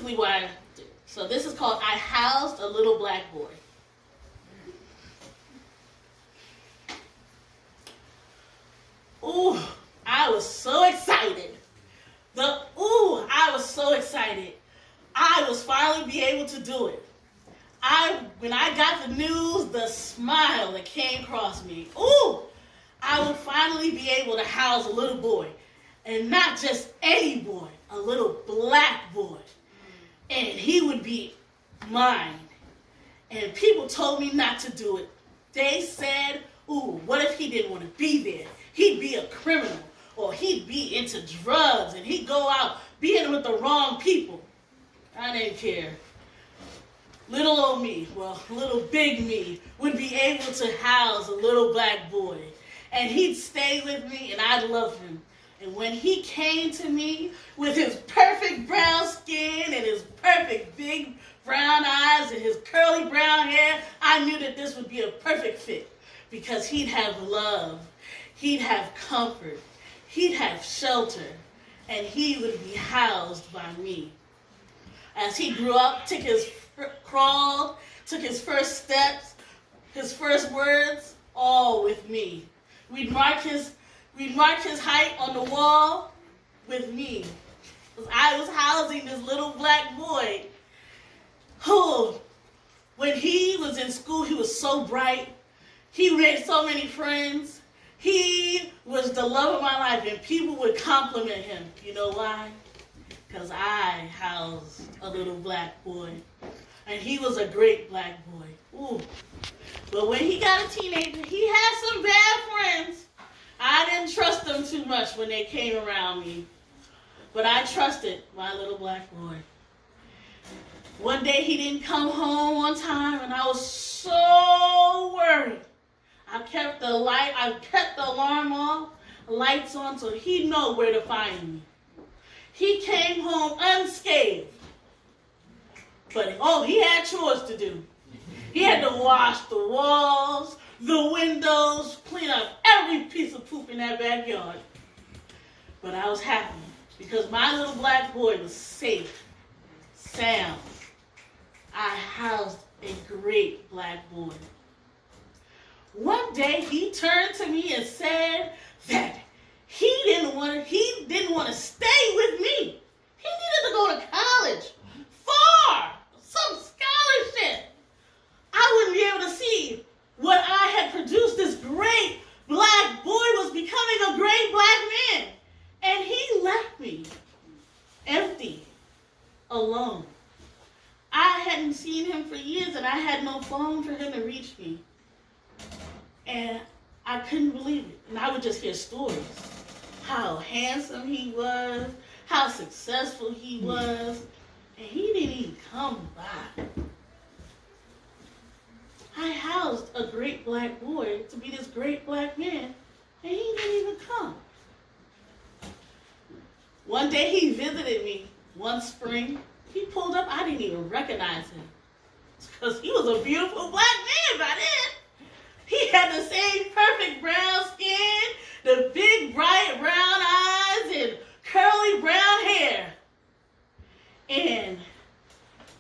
basically what I did. So this is called I Housed a Little Black Boy. Ooh, I was so excited. I was so excited. I was finally be able to do it. When I got the news, the smile that came across me. Ooh, I would finally be able to house a little boy. And not just any boy, a little black boy. And he would be mine. And people told me not to do it. They said, ooh, what if he didn't want to be there? He'd be a criminal, or he'd be into drugs, and he'd go out being with the wrong people. I didn't care. Little old me, well, little big me, would be able to house a little black boy. And he'd stay with me, and I'd love him. And when he came to me with his perfect brown skin and his perfect big brown eyes and his curly brown hair, I knew that this would be a perfect fit, because he'd have love, he'd have comfort, he'd have shelter, and he would be housed by me. As he grew up, crawled, took his first steps, his first words, all with me. We'd mark his height on the wall with me. I was housing this little black boy who, when he was in school, he was so bright. He made so many friends. He was the love of my life, and people would compliment him. You know why? Because I housed a little black boy. And he was a great black boy. Ooh. But when he got a teenager, he had some bad friends. I didn't trust them too much when they came around me. But I trusted my little black boy. One day he didn't come home on time, and I was so worried. I kept the alarm off, lights on, so he'd know where to find me. He came home unscathed. But, he had chores to do. He had to wash the walls, the windows, clean up every piece of poop in that backyard. But I was happy because my little black boy was safe, sound. I housed a great black boy. One day he turned to me and said that he didn't want to stay with me. He needed to go to college, far, some scholarship. I wouldn't be able to see what I had produced. This great black boy was becoming a great black man. And he left me empty, alone. I hadn't seen him for years, and I had no phone for him to reach me. And I couldn't believe it. And I would just hear stories. How handsome he was, how successful he was, and he didn't even come by. I housed a great black boy to be this great black man, and he didn't even come. One day he visited me one spring. He pulled up, I didn't even recognize him. Because he was a beautiful black man by then. He had the same perfect brown skin, the big bright brown eyes, and curly brown hair. And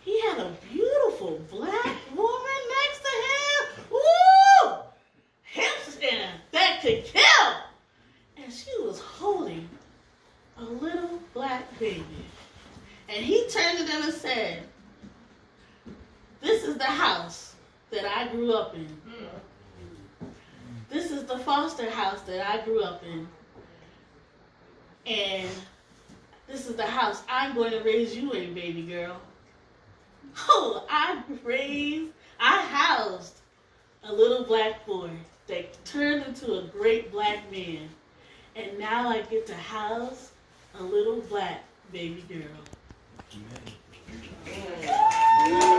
he had a beautiful black woman next to him. Woo! Hips and that could kill. And she was holding a little black baby. And he turned to them and said, "This is the house that I grew up in. This is the foster house that I grew up in. And this is the house I'm going to raise you in, baby girl." Oh, I housed a little black boy that turned into a great black man. And now I get to house a little black baby girl. Amen.